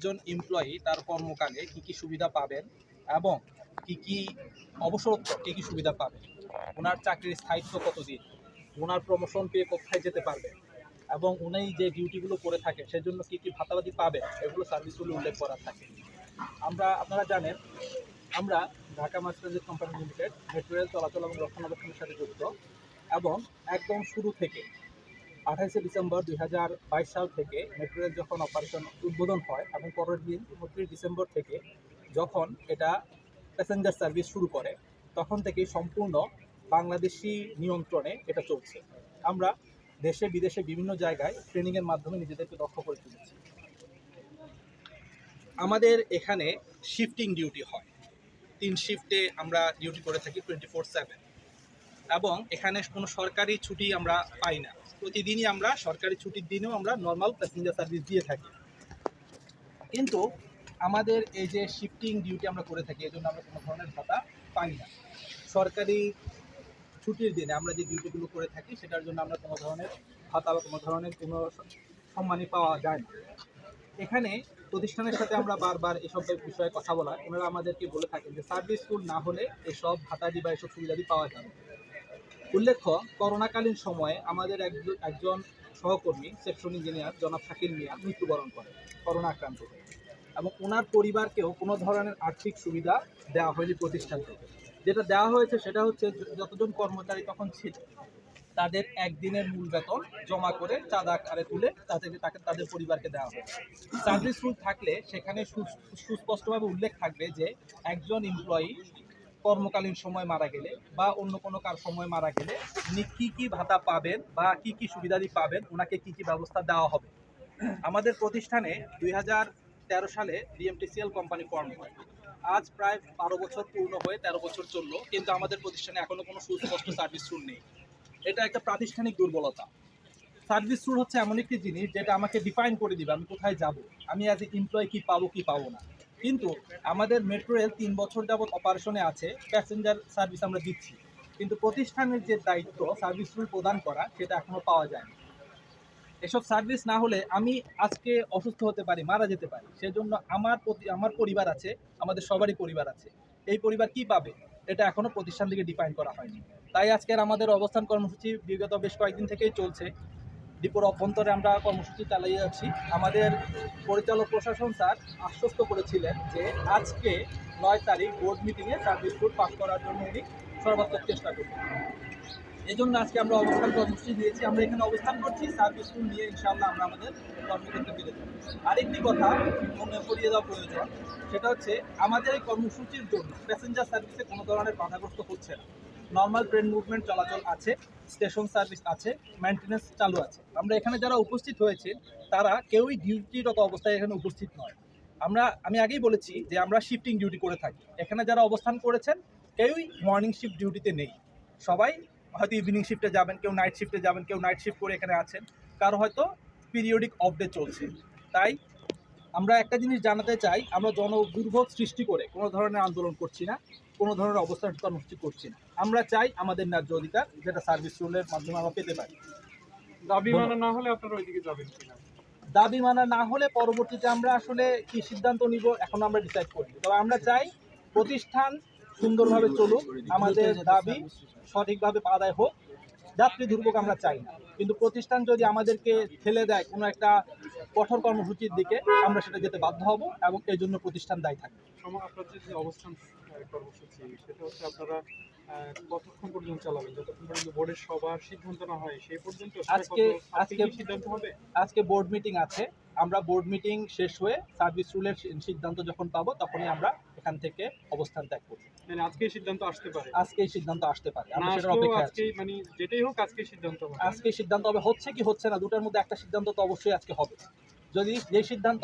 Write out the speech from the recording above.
একজন এমপ্লয়ি তার কর্মকালে কি কি সুবিধা পাবেন এবং কি অবসরোত্তর কি সুবিধা পাবেন, ওনার চাকরির স্থায়িত্ব কতদিন, ওনার প্রমোশন পেয়ে কোথায় যেতে পারবে এবং উনি যে ডিউটিগুলো করে থাকে সেজন্য কি ভাতাবাদি পাবেন, এগুলো সার্ভিসগুলো উল্লেখ করা থাকে। আপনারা জানেন আমরা Dhaka mass transit company limited metro rail চলাচল এবং রক্ষণাবেক্ষণের সাথে জড়িত এবং একদম শুরু থেকে 28শে ডিসেম্বর 2022 সাল থেকে মেট্রো রেল যখন অপারেশন উদ্বোধন হয় এবং পরের দিন 29 ডিসেম্বর থেকে যখন এটা প্যাসেঞ্জার সার্ভিস শুরু করে তখন থেকেই সম্পূর্ণ বাংলাদেশি নিয়ন্ত্রণে এটা চলছে। আমরা দেশে বিদেশে বিভিন্ন জায়গায় ট্রেনিংয়ের মাধ্যমে নিজেদেরকে দক্ষ করে তুলেছি। আমাদের এখানে শিফটিং ডিউটি হয়, 3 শিফটে আমরা ডিউটি করে থাকি 24/7 এবং এখানে কোনো সরকারি ছুটি আমরা পাই না। প্রতিদিনই আমরা সরকারি ছুটির দিনেও আমরা নর্মাল প্যাসেঞ্জার সার্ভিস দিয়ে থাকি, কিন্তু আমাদের এই যে শিফটিং ডিউটি আমরা করে থাকি এই জন্য আমরা কোনো ধরনের ভাতা পাই না। সরকারি ছুটির দিনে আমরা যে ডিউটিগুলো করে থাকি সেটার জন্য আমরা কোনো ধরনের ভাতা বা কোনো ধরনের কোনো সম্মানই পাওয়া যায় না। এখানে প্রতিষ্ঠানের সাথে আমরা বারবার এসব বিষয়ে কথা বলা, ওনারা আমাদেরকে বলে থাকেন যে সার্ভিসফুল না হলে এসব ভাতাদি বা এসব সুবিধাদি পাওয়া যাবে। উল্লেখ্য, করোনাকালীন সময়ে আমাদের একজন সহকর্মী সেকশন ইঞ্জিনিয়ার জনাব শাকিল মিয়া মৃত্যুবরণ করেন করোনা আক্রান্ত হয়ে, এবং ওনার পরিবারকেও কোনো ধরনের আর্থিক সুবিধা দেওয়া হয়নি প্রতিষ্ঠান থেকে। যেটা দেওয়া হয়েছে সেটা হচ্ছে যতজন কর্মচারী তখন ছিল তাদের একদিনের মূল বেতন জমা করে চাঁদা আকারে তুলে তাদের পরিবারকে দেওয়া হয়। সার্ভিস রুল থাকলে সেখানে সুস্পষ্টভাবে উল্লেখ থাকবে যে একজন এমপ্লয়ি কর্মকালীন সময় মারা গেলে বা অন্য কোনো কার সময় মারা গেলে উনি কী ভাতা পাবেন বা কী সুবিধাদি পাবেন, ওনাকে কী ব্যবস্থা দেওয়া হবে। আমাদের প্রতিষ্ঠানে 2013 সালে ডিএমটিসিএল কোম্পানি ফর্ম হয়। আজ প্রায় 12 বছর পূর্ণ হয়ে 13 বছর চললো, কিন্তু আমাদের প্রতিষ্ঠানে এখনও কোনো সুস্পষ্ট সার্ভিস রুল নেই। এটা একটা প্রাতিষ্ঠানিক দুর্বলতা। সার্ভিস রুল হচ্ছে এমন একটি জিনিস যেটা আমাকে ডিফাইন করে দিবে আমি কোথায় যাব, আমি অ্যাজ এ এমপ্লয়ি কী পাবো না। কিন্তু আমাদের মেট্রো রেল 3 বছর যাবৎ অপারেশনে আছে, প্যাসেঞ্জার সার্ভিস আমরা দিচ্ছি, কিন্তু প্রতিষ্ঠানের যে দায়িত্ব সার্ভিস রুল প্রদান করা সেটা এখনও পাওয়া যায় না। এসব সার্ভিস না হলে আমি আজকে অসুস্থ হতে পারি, মারা যেতে পারি, সেজন্য আমার পরিবার আছে, আমাদের সবারই পরিবার আছে, এই পরিবার কি পাবে এটা এখনও প্রতিষ্ঠান থেকে ডিফাইন করা হয়নি। তাই আজকের আমাদের অবস্থান কর্মসূচি বিগত বেশ কয়েকদিন থেকেই চলছে। ডিপোর অভ্যন্তরে আমরা কর্মসূচি চালিয়ে যাচ্ছি। আমাদের পরিচালক প্রশাসন স্যার আশ্বস্ত করেছিলেন যে আজকে 9 তারিখ বোর্ড মিটিংয়ে সার্ভিস রুল পাস করার জন্য উনি সর্বাত্মক চেষ্টা করবেন। এই জন্য আজকে আমরা অবস্থান কর্মসূচি দিয়েছি। আমরা এখানে অবস্থান করছি, সার্ভিস রুল নিয়ে ইনশাআল্লাহ আমরা আমাদের কর্মক্ষেত্রে ফিরে যাব। আরেকটি কথা মনে করিয়ে দেওয়া প্রয়োজন, সেটা হচ্ছে আমাদের এই কর্মসূচির জন্য প্যাসেঞ্জার সার্ভিসে কোনো ধরনের বাধাগ্রস্ত হচ্ছে না। নর্মাল ট্রেন মুভমেন্ট চলাচল আছে, স্টেশন সার্ভিস আছে, মেনটেন্যান্স চালু আছে। আমরা এখানে যারা উপস্থিত হয়েছে তারা কেউই ডিউটিরত অবস্থায় এখানে উপস্থিত নয়। আমি আগেই বলেছি যে আমরা শিফটিং ডিউটি করে থাকি। এখানে যারা অবস্থান করেছেন কেউই মর্নিং শিফট ডিউটিতে নেই, সবাই হয়তো ইভিনিং শিফটে যাবেন, কেউ নাইট শিফটে যাবেন, কেউ নাইট শিফট করে এখানে আছেন, কারো হয়তো পিরিয়ডিক অফ ডে চলছে। তাই আমরা একটা জিনিস জানাতে চাই, আমরা জনদুর্ভোগ সৃষ্টি করে কোনো ধরনের আন্দোলন করছি না, কোনো ধরনের অবস্থান কর্মসূচি করছি না। আমরা চাই আমাদের ন্যায্য অধিকার যেটা সার্ভিস রুলের মাধ্যমে আমরা পেতে পারি। দাবি মানা না হলে আপনারা ওইদিকে যাবেন কিনা? দাবি মানা না হলে পরবর্তীতে আমরা আসলে কি সিদ্ধান্ত নিব এখন আমরা ডিসাইড করি। তবে আমরা চাই প্রতিষ্ঠান সুন্দরভাবে চলুক, আমাদের দাবি সঠিকভাবে আদায় হোক, যাত্রী দুর্ভোগ আমরা চাই না। কিন্তু প্রতিষ্ঠান যদি আমাদেরকে ঠেলে দেয় কোনো একটা কঠোর কর্মসূচির দিকে, আমরা সেটা যেতে বাধ্য হব এবং এই জন্য প্রতিষ্ঠান দায়ী থাকবে। আপনাদের যে অবস্থান কর্মসূচি সেটা হচ্ছে আপনারা কতক্ষণ পর্যন্ত চালাবেন? যতক্ষণ পর্যন্ত বোর্ডের সবার সিদ্ধান্ত না হয় সেই পর্যন্ত? আজকে সিদ্ধান্ত হবে, আজকে বোর্ড মিটিং আছে, আমরা বোর্ড মিটিং শেষ হয়ে সার্ভিস রুলের সিদ্ধান্ত যখন পাবো তখনই আমরা এখান থেকে অবস্থান ত্যাগ করব। মানে আজকেই সিদ্ধান্ত আসতে পারে? আজকেই সিদ্ধান্ত আসতে পারে, আমরা সেটার অপেক্ষায় আছি। মানে যেটাই হোক আজকেই সিদ্ধান্ত হবে। আজকেই সিদ্ধান্ত হবে, হচ্ছে কি হচ্ছে না দুটার মধ্যে একটা সিদ্ধান্ত তো অবশ্যই আজকে হবে। যদি যে সিদ্ধান্ত